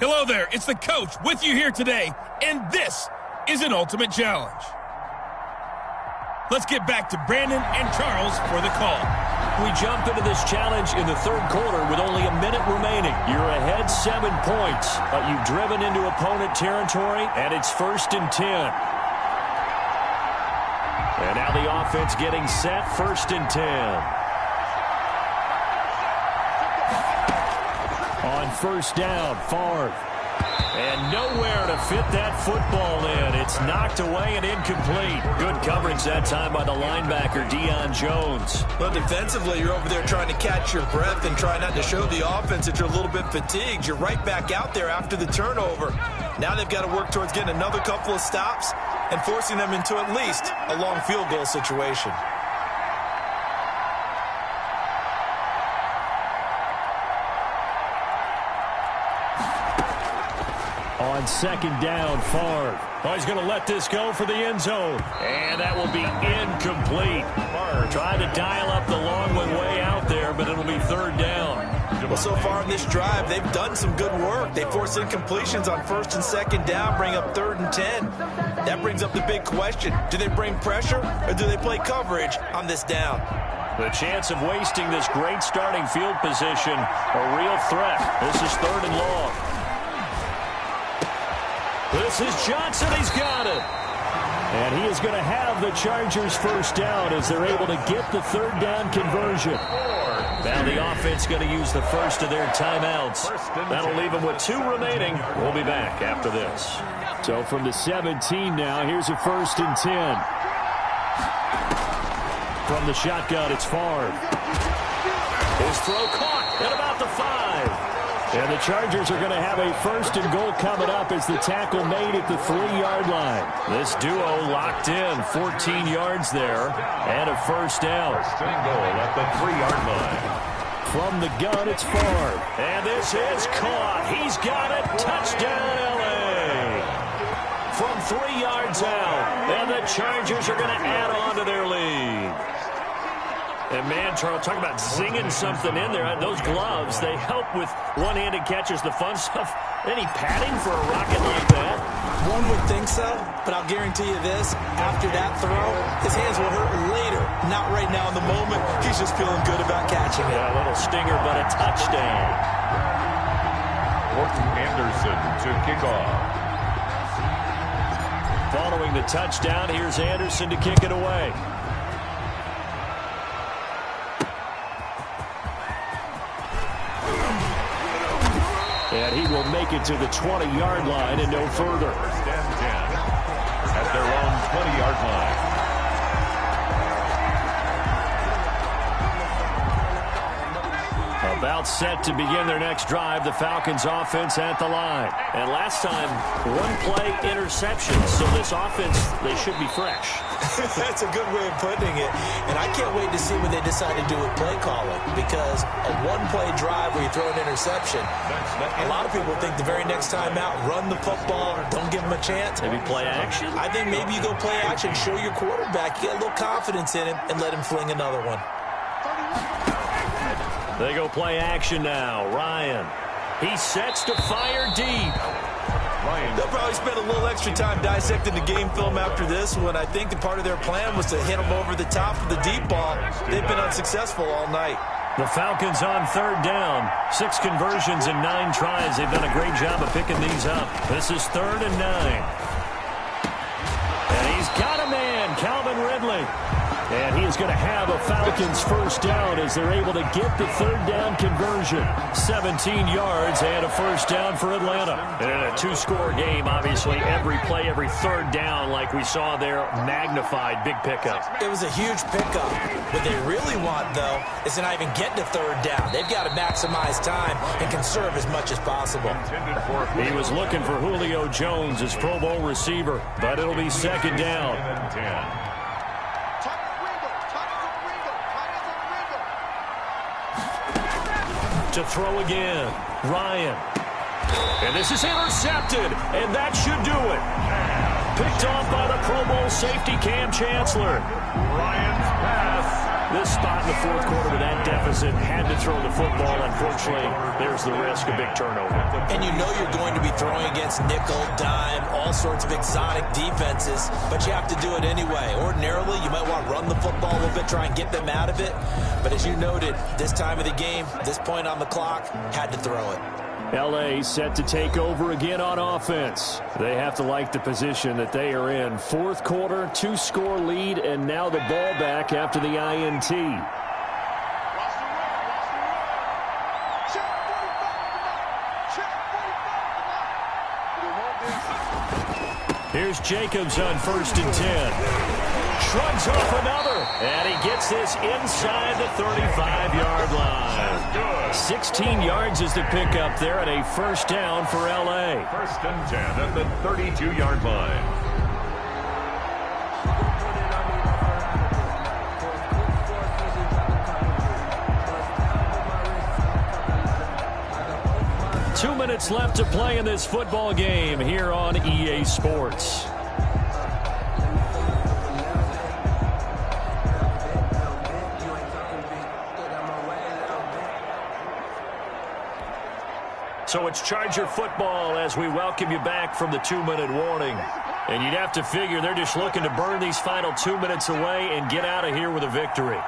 Hello there, it's the coach with you here today, and this is an ultimate challenge. Let's get back to Brandon and Charles for the call. We jump into this challenge in the third quarter with only a minute remaining. You're ahead 7 points, but you've driven into opponent territory, and it's 1st and 10. And now the offense getting set, 1st and 10. On 1st down, Favre. And nowhere to fit that football in. It's knocked away and incomplete. Good coverage that time by the linebacker, Deion Jones. Well, defensively, you're over there trying to catch your breath and try not to show the offense that you're a little bit fatigued. You're right back out there after the turnover. Now they've got to work towards getting another couple of stops and forcing them into at least a long field goal situation. On 2nd down, Favre. Oh, he's going to let this go for the end zone. And that will be incomplete. Favre trying to dial up the long one way out there, but it'll be 3rd down. Well, so far in this drive, they've done some good work. They force incompletions on 1st and 2nd down, bring up 3rd and 10. That brings up the big question. Do they bring pressure or do they play coverage on this down? The chance of wasting this great starting field position, a real threat. This is 3rd and long. This is Johnson. He's got it. And he is going to have the Chargers 1st down as they're able to get the 3rd down conversion. Now the offense going to use the first of their timeouts. That'll leave them with 2 remaining. We'll be back after this. So from the 17 now, here's a 1st and 10. From the shotgun, it's Favre. His throw caught at about the 5. And the Chargers are going to have a 1st and goal coming up as the tackle made at the 3-yard line. This duo locked in, 14 yards there, and a 1st down. 1st and goal at the 3-yard line. From the gun, it's Favre. And this is caught. He's got it. Touchdown, L.A. From 3 yards out. And the Chargers are going to add on to their lead. And, man, Charles, talk about zinging something in there. Those gloves, they help with one-handed catches, the fun stuff. Any padding for a rocket like that? One would think so, but I'll guarantee you this. After that throw, his hands will hurt later. Not right now in the moment. He's just feeling good about catching it. Yeah, a little stinger, but a touchdown. Morton Anderson to kick off. Following the touchdown, here's Anderson to kick it away. And he will make it to the 20-yard line and no further. 1st and 10 at their own 20-yard line. About set to begin their next drive, the Falcons offense at the line. And last time, 1-play interception. So this offense, they should be fresh. That's a good way of putting it. And I can't wait to see what they decide to do with play calling. Because a 1-play drive where you throw an interception, a lot of people think the very next time out, run the football, don't give them a chance. Maybe play action? I think maybe you go play action, show your quarterback, you get a little confidence in him, and let him fling another one. They go play action now. Ryan. He sets to fire deep. They'll probably spend a little extra time dissecting the game film after this one. I think the part of their plan was to hit them over the top of the deep ball. They've been unsuccessful all night. The Falcons on 3rd down. 6 conversions in 9 tries. They've done a great job of picking these up. This is 3rd and 9. And he's got a man, Calvin Ridley. And he is going to have a Falcons 1st down as they're able to get the 3rd down conversion. 17 yards and a 1st down for Atlanta. And in a 2-score game, obviously, every play, every 3rd down, like we saw there, magnified, big pickup. It was a huge pickup. What they really want, though, is to not even get to 3rd down. They've got to maximize time and conserve as much as possible. He was looking for Julio Jones, his Pro Bowl receiver, but it'll be 2nd down. To throw again, Ryan. And this is intercepted, and that should do it. Picked off by the Pro Bowl safety Cam Chancellor. Ryan's pass This spot in the fourth quarter with that deficit, had to throw the football. Unfortunately, there's the risk of big turnover. And you know you're going to be throwing against nickel, dime, all sorts of exotic defenses, but you have to do it anyway. Ordinarily, you might want to run the football a little bit, try and get them out of it. But as you noted, this time of the game, this point on the clock, had to throw it. L.A. set to take over again on offense. They have to like the position that they are in. Fourth quarter, 2-score lead, and now the ball back after the INT. Here's Jacobs on 1st and 10. Shrugs off another, and he gets this inside the 35-yard line. 16 yards is the pickup there, and a first down for L.A. 1st and 10 at the 32-yard line. Two minutes left to play in this football game here on EA Sports. So it's Charger football as we welcome you back from the 2-minute warning. And you'd have to figure they're just looking to burn these final 2 minutes away and get out of here with a victory.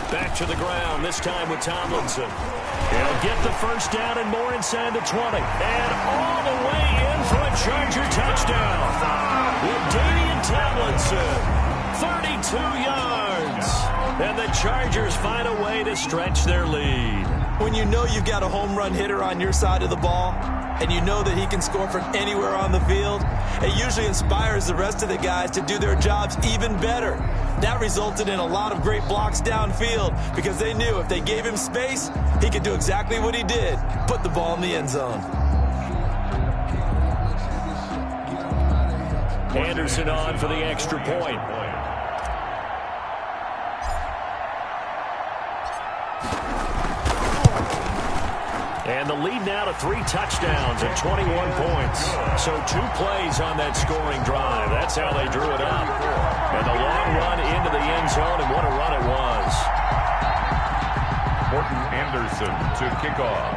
Back to the ground, this time with Tomlinson. He'll get the first down and more inside the 20. And all the way in for a Charger touchdown. LaDainian Tomlinson, 32 yards. And the Chargers find a way to stretch their lead. When you know you've got a home run hitter on your side of the ball, and you know that he can score from anywhere on the field, it usually inspires the rest of the guys to do their jobs even better. That resulted in a lot of great blocks downfield because they knew if they gave him space, he could do exactly what he did, put the ball in the end zone. Anderson on for the extra point. And the lead now to 3 touchdowns and 21 points. So 2 plays on that scoring drive. That's how they drew it up. And the long run into the end zone, and what a run it was. Morton Anderson to kick off.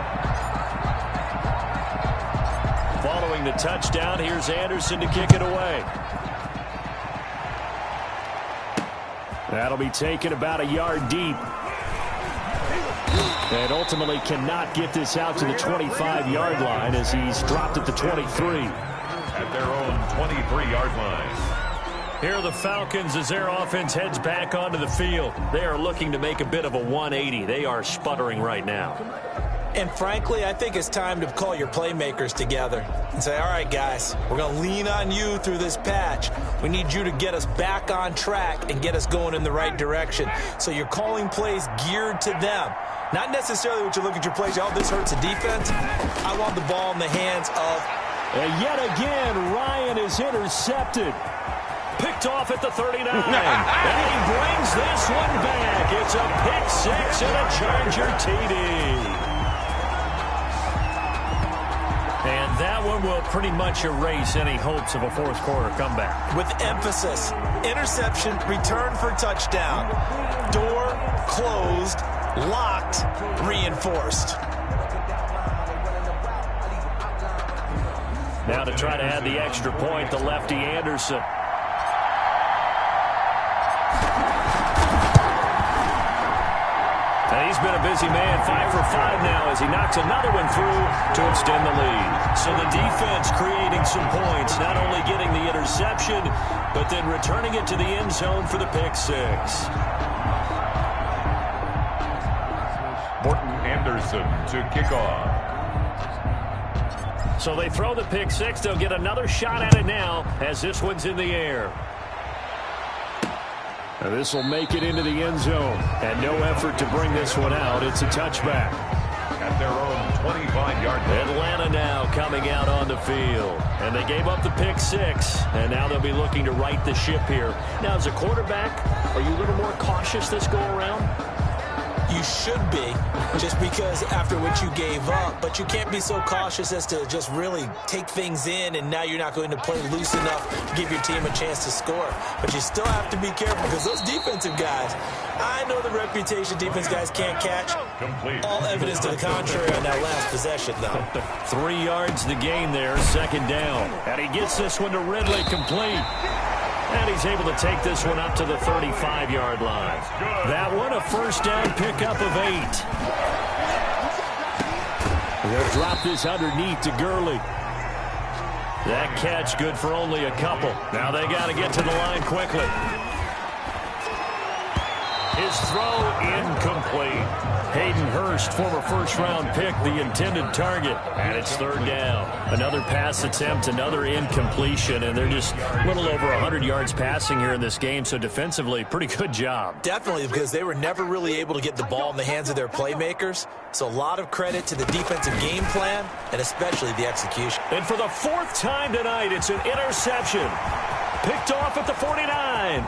Following the touchdown, here's Anderson to kick it away. That'll be taken about a yard deep. And ultimately cannot get this out to the 25-yard line as he's dropped at the 23. At their own 23-yard line. Here are the Falcons as their offense heads back onto the field. They are looking to make a bit of a 180. They are sputtering right now. And frankly, I think it's time to call your playmakers together and say, all right, guys, we're going to lean on you through this patch. We need you to get us back on track and get us going in the right direction. So you're calling plays geared to them. Not necessarily what you look at your plays, oh, this hurts the defense. I want the ball in the hands of... And yet again, Ryan is intercepted. Picked off at the 39. And he brings this one back. It's a pick six and a Charger TD. And that one will pretty much erase any hopes of a fourth quarter comeback. With emphasis, interception, return for touchdown. Door closed, locked, reinforced. Now to try to add the extra point, the lefty Anderson. And he's been a busy man, 5 for 5 now as he knocks another one through to extend the lead. So the defense creating some points, not only getting the interception, but then returning it to the end zone for the pick six. Morton Anderson to kick off. So they throw the pick six. They'll get another shot at it now as this one's in the air. And this will make it into the end zone. And no effort to bring this one out. It's a touchback. At their own 25-yard line. Atlanta now coming out on the field. And they gave up the pick six. And now they'll be looking to right the ship here. Now, as a quarterback, are you a little more cautious this go around? You should be, just because after what you gave up. But you can't be so cautious as to just really take things in, and now you're not going to play loose enough to give your team a chance to score. But you still have to be careful, because those defensive guys, I know the reputation defense guys can't catch. All evidence to the contrary on that last possession, though. 3 yards the gain there, second down. And he gets this one to Ridley complete. And he's able to take this one up to the 35-yard line. That one, a first down pickup of 8. They'll drop this underneath to Gurley. That catch good for only a couple. Now they got to get to the line quickly. His throw incomplete. Hayden Hurst, former first-round pick, the intended target. And it's third down. Another pass attempt, another incompletion, and they're just a little over 100 yards passing here in this game, so defensively, pretty good job. Definitely, because they were never really able to get the ball in the hands of their playmakers. So a lot of credit to the defensive game plan, and especially the execution. And for the 4th time tonight, it's an interception. Picked off at the 49.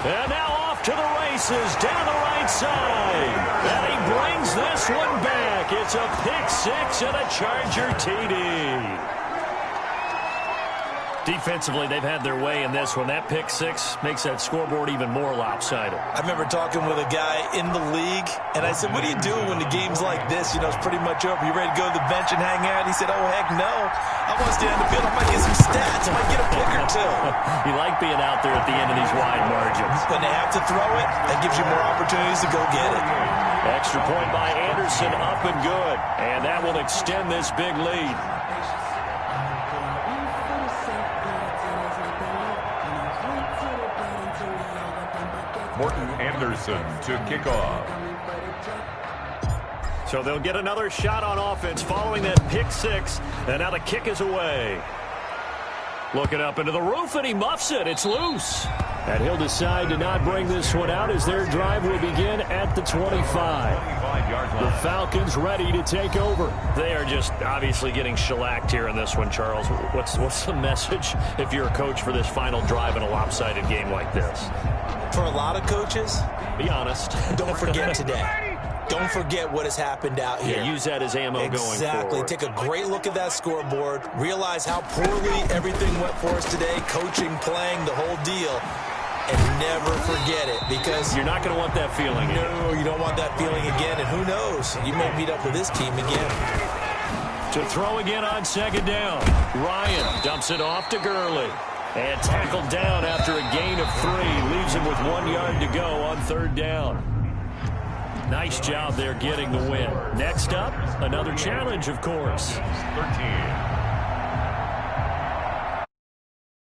And now off to the races down the right side. And he brings this one back. It's a pick 6 and a Charger TD. Defensively, they've had their way in this one. That pick 6 makes that scoreboard even more lopsided. I remember talking with a guy in the league, and I said, what do you do when the game's like this? You know, it's pretty much over. You ready to go to the bench and hang out? He said, oh, heck no. I want to stay on the field. I might get some stats. I might get a pick or two. You like being out there at the end of these wide margins. When they have to throw it, that gives you more opportunities to go get it. Extra point by Anderson, up and good. And that will extend this big lead. Morton Anderson to kick off. So they'll get another shot on offense following that pick 6. And now the kick is away. Looking up into the roof, and he muffs it. It's loose. And he'll decide to not bring this one out as their drive will begin at the 25. The Falcons ready to take over. They are just obviously getting shellacked here in this one, Charles. What's the message if you're a coach for this final drive in a lopsided game like this? For a lot of coaches, be honest. Don't forget today. Don't forget what has happened out here. Yeah, use that as ammo going forward. Exactly. Take a great look at that scoreboard. Realize how poorly everything went for us today. Coaching, playing, the whole deal. And never forget it, because you're not going to want that feeling. No, you don't want that feeling again. And who knows? You may meet up with this team again. To throw again on second down. Ryan dumps it off to Gurley. And tackled down after a gain of 3. Leaves him with 1 yard to go on third down. Nice job there getting the win. Next up, another challenge, of course. 13.